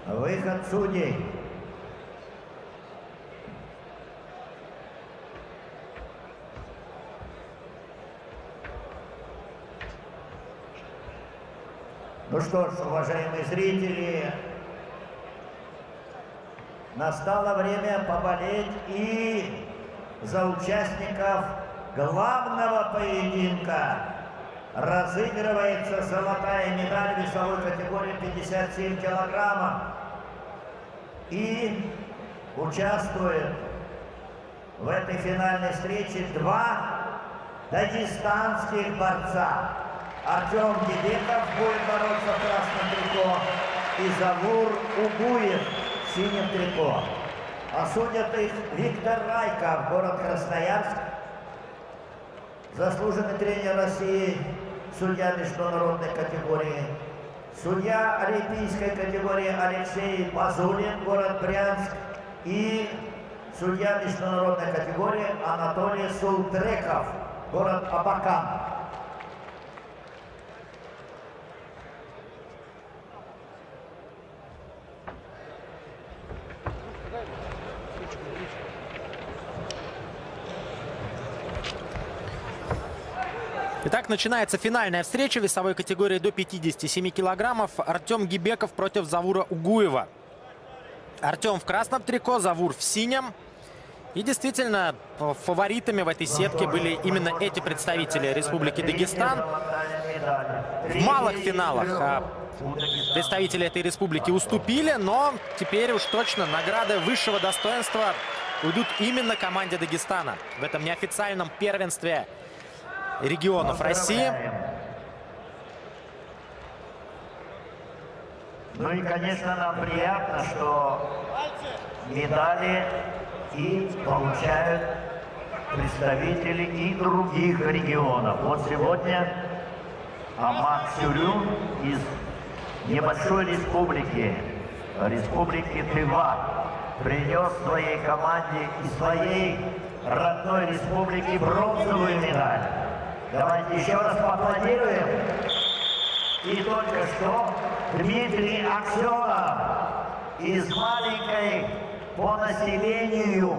Выход судей. Ну что ж, уважаемые зрители, настало время поболеть и за участников главного поединка. Разыгрывается золотая медаль весовой категории 57 килограммов. И участвует в этой финальной встрече два дагестанских борца. Артем Гибеков будет бороться в красном трико и Завур Угуев в синем трико. Осудят их Виктор Райков, город Красноярск, заслуженный тренер России, судья международной категории, судья олимпийской категории Алексей Базулин, город Брянск, и судья международной категории Анатолий Султреков, город Абакан. Итак, начинается финальная встреча весовой категории до 57 килограммов. Артем Гибеков против Завура Угуева. Артем в красном трико, Завур в синем. И действительно, фаворитами в этой сетке были именно эти представители Республики Дагестан. В малых финалах представители этой республики уступили, но теперь уж точно награды высшего достоинства уйдут именно команде Дагестана в этом неофициальном первенстве регионов России. Ну и, конечно, нам приятно, что медали и получают представители и других регионов. Вот сегодня Амак Сюрю из небольшой республики Тыва, принес своей команде и своей родной республике бронзовую медаль. Давайте еще раз поаплодируем. И только что Дмитрий Аксенов из маленькой по населению,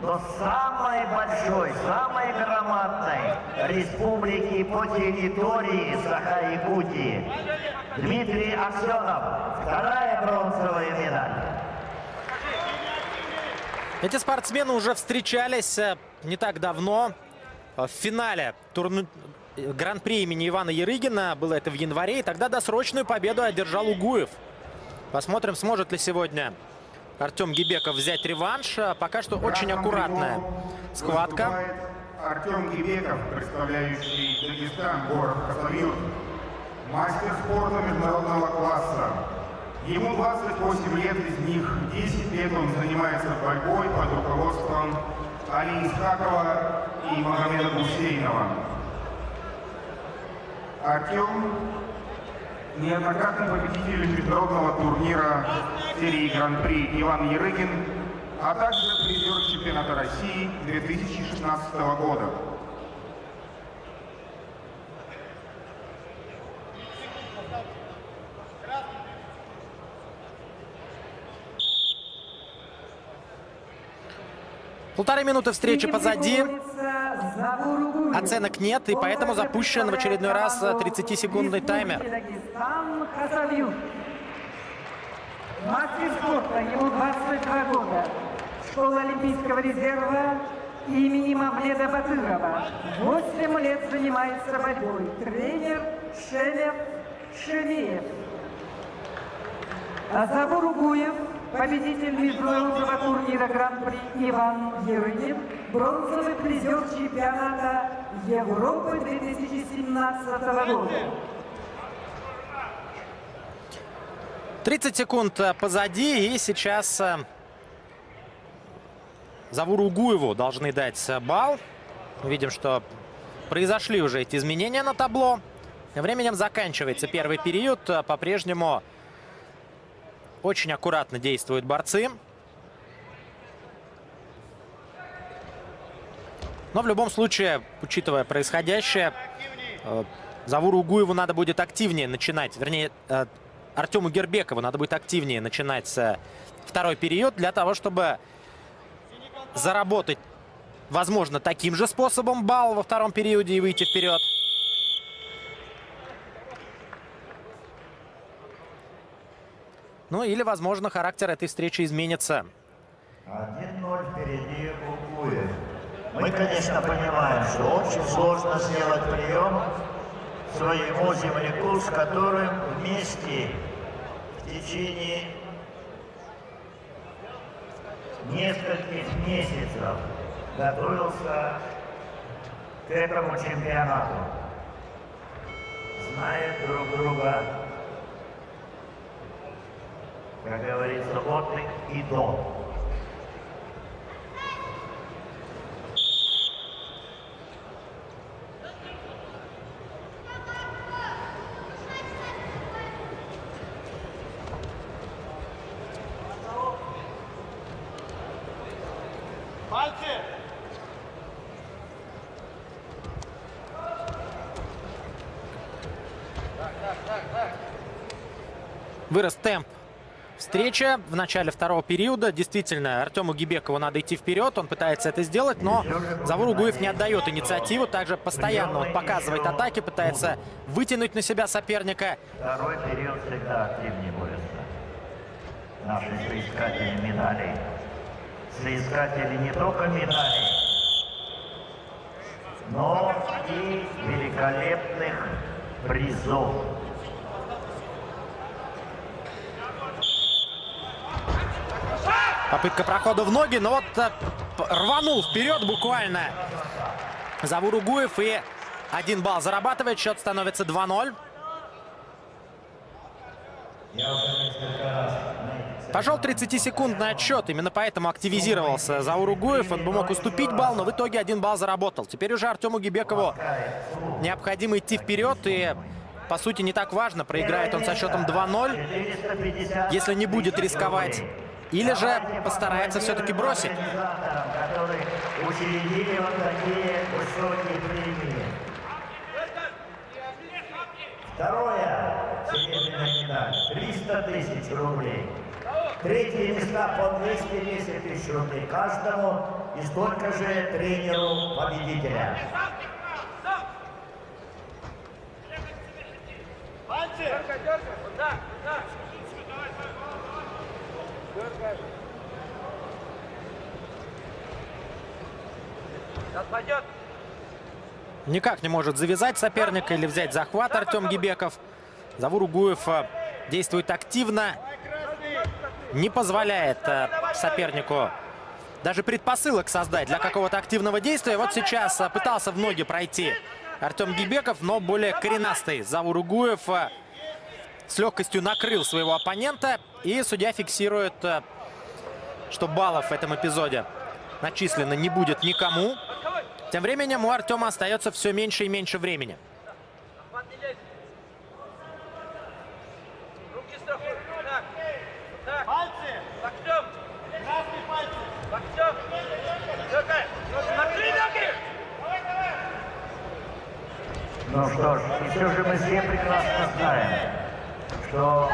но самой большой, самой громадной республики по территории Саха-Якутии. Дмитрий Аксенов, вторая бронзовая медаль. Эти спортсмены уже встречались не так давно. В финале Гран-при имени Ивана Ярыгина, было это в январе, и тогда досрочную победу одержал Угуев. Посмотрим, сможет ли сегодня Артем Гибеков взять реванш. Пока что очень аккуратная схватка. Артем Гибеков, представляющий Дагестан, город Хасавюрт, мастер спорта международного класса. Ему 28 лет, из них 10 лет он занимается борьбой под руководством Али Исхакова и Магомеда Гусейнова. Артем – неоднократный победитель международного турнира серии Гран-при Иван Ярыгин, а также призер чемпионата России 2016 года. Полторы минуты встречи позади. Оценок нет, и поэтому запущен в очередной раз 30-секундный таймер. Мастер спорта, ему 22 года. Школа Олимпийского резерва имени Мавледа Батырова. 8 лет занимается борьбой. Тренер Шелев Шемеев. Завур Угуев, победитель международного турнира Гран-при Иван Ярыгин, бронзовый призер чемпионата Европы 2017 года. 30 секунд позади, и сейчас Завуру Угуеву должны дать балл. Мы видим, что произошли уже эти изменения на табло. Тем временем заканчивается первый период. По-прежнему очень аккуратно действуют борцы. Но в любом случае, учитывая происходящее, Завуру Угуеву надо будет активнее начинать, вернее, Артему Гербекову надо будет активнее начинать второй период для того, чтобы заработать, возможно, таким же способом балл во втором периоде и выйти вперед. Ну или, возможно, характер этой встречи изменится. 1-0 впереди Угуев. Мы, конечно, понимаем, что очень сложно сделать прием своему земляку, с которым вместе в течение нескольких месяцев готовился к этому чемпионату. Знает друг друга, как говорится, от и до. Вырос темп встречи в начале второго периода. Действительно, Артему Гибекову надо идти вперед. Он пытается это сделать, но Завур Угуев не отдает инициативу. Также постоянно он показывает атаки, пытается вытянуть на себя соперника. Второй период всегда активнее борются наши соискатели медалей. Соискатели не только медалей, но и великолепных призов. Попытка прохода в ноги, но вот рванул вперед буквально Завур Угуев и 1 балл зарабатывает. Счет становится 2-0. Пошел 30-секундный отсчет. Именно поэтому активизировался Завур Угуев. Он бы мог уступить балл, но в итоге 1 балл заработал. Теперь уже Артему Гибекову необходимо идти вперед. И, по сути, не так важно, проиграет он со счетом 2-0, если не будет рисковать. Или же постарается все-таки бросить. Второе, серебряная медаль, 300 тысяч рублей. Третьи места по 210 тысяч рублей каждому и столько же тренеру победителя. Никак не может завязать соперника или взять захват Артем Гибеков. Завур Угуев действует активно, не позволяет сопернику даже предпосылок создать для какого-то активного действия. Вот сейчас пытался в ноги пройти Артем Гибеков, но более коренастый Завур Угуев с легкостью накрыл своего оппонента. И судья фиксирует, что баллов в этом эпизоде начислено не будет никому. Тем временем у Артема остается все меньше и меньше времени. Ну что ж, и все же мы все прекрасно знаем, что...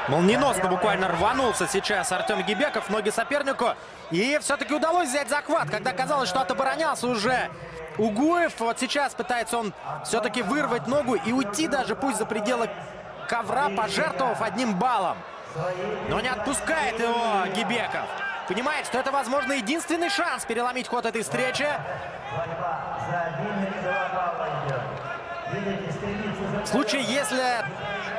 Молниеносно буквально рванулся сейчас Артем Гибеков в ноги сопернику. И все-таки удалось взять захват, когда казалось, что отоборонялся уже Угуев. Вот сейчас пытается он все-таки вырвать ногу и уйти даже, пусть за пределы ковра, пожертвовав 1 баллом. Но не отпускает его Гибеков. Понимает, что это, возможно, единственный шанс переломить ход этой встречи. В случае, если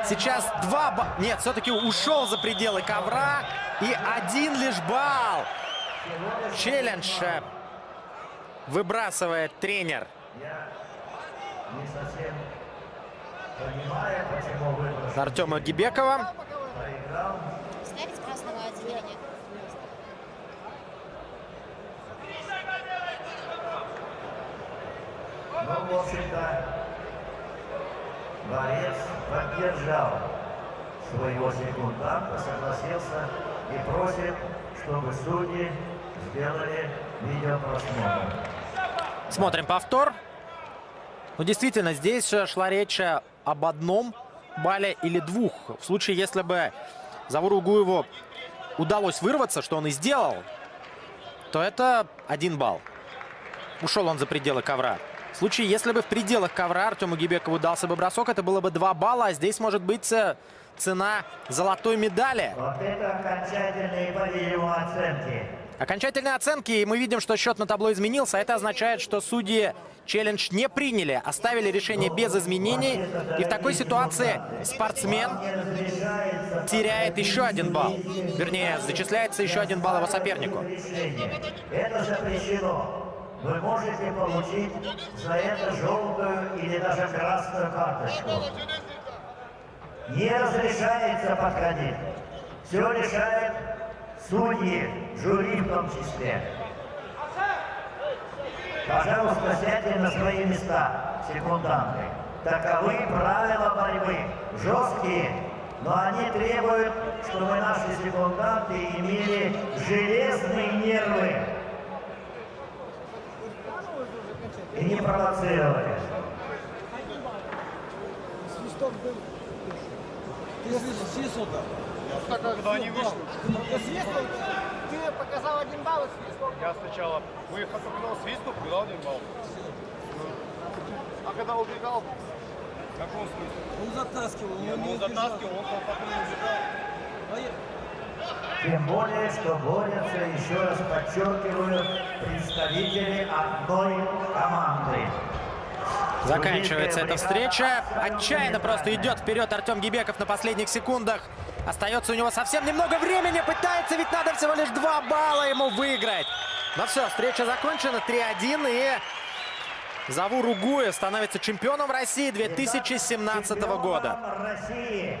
сейчас 2 балла... Нет, все-таки ушел за пределы ковра. И 1 лишь балл. Челлендж выбрасывает тренер. Артема Гибекова. Снять с красного отделения. Ну, в общем-то, борец поддержал своего секунданта, согласился и просит, чтобы судьи сделали видеопросмотр. Смотрим повтор. Ну, действительно, здесь шла речь об одном балле или 2. В случае, если бы Завуру Угуеву удалось вырваться, что он и сделал, то это 1 балл. Ушел он за пределы ковра. В случае, если бы в пределах ковра Артему Гибекову дался бы бросок, это было бы 2 балла. А здесь может быть цена золотой медали. Вот это окончательные по видео оценки. Окончательные оценки, и мы видим, что счет на табло изменился. Это означает, что судьи челлендж не приняли, оставили решение без изменений. И в такой ситуации спортсмен теряет еще 1 балл. Вернее, зачисляется еще 1 балл его сопернику. Это запрещено. Вы можете получить за это желтую или даже красную карточку. Не разрешается подходить. Все решает судьи, жюри в том числе. Пожалуйста, сядьте на свои места, секунданты. Таковы правила борьбы. Жесткие, но они требуют, чтобы наши секунданты имели железные нервы и не провоцировали. Когда они вышли, Ты показал 1 балл и свисток. я сначала выехал, когда свистнул, дал 1 балл. А когда убегал, в каком смысле? Он затаскивал, Он затаскивал, он потом убегал. Тем более, что борются, еще раз подчеркиваю, представители одной команды. Заканчивается эта встреча. Отчаянно просто идет вперед Артем Гибеков на последних секундах. Остается у него совсем немного времени. Пытается, ведь надо всего лишь 2 балла ему выиграть. Но все, встреча закончена. 3-1. И Завур Угуев становится чемпионом России 2017 года. Чемпионом России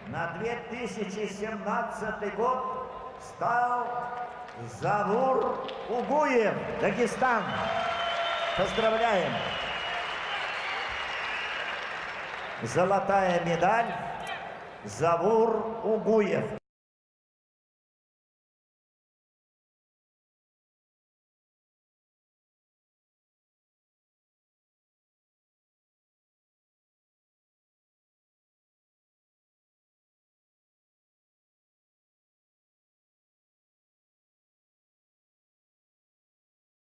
на 2017 год стал Завур Угуев, Дагестан. Поздравляем! Золотая медаль Завур Угуев.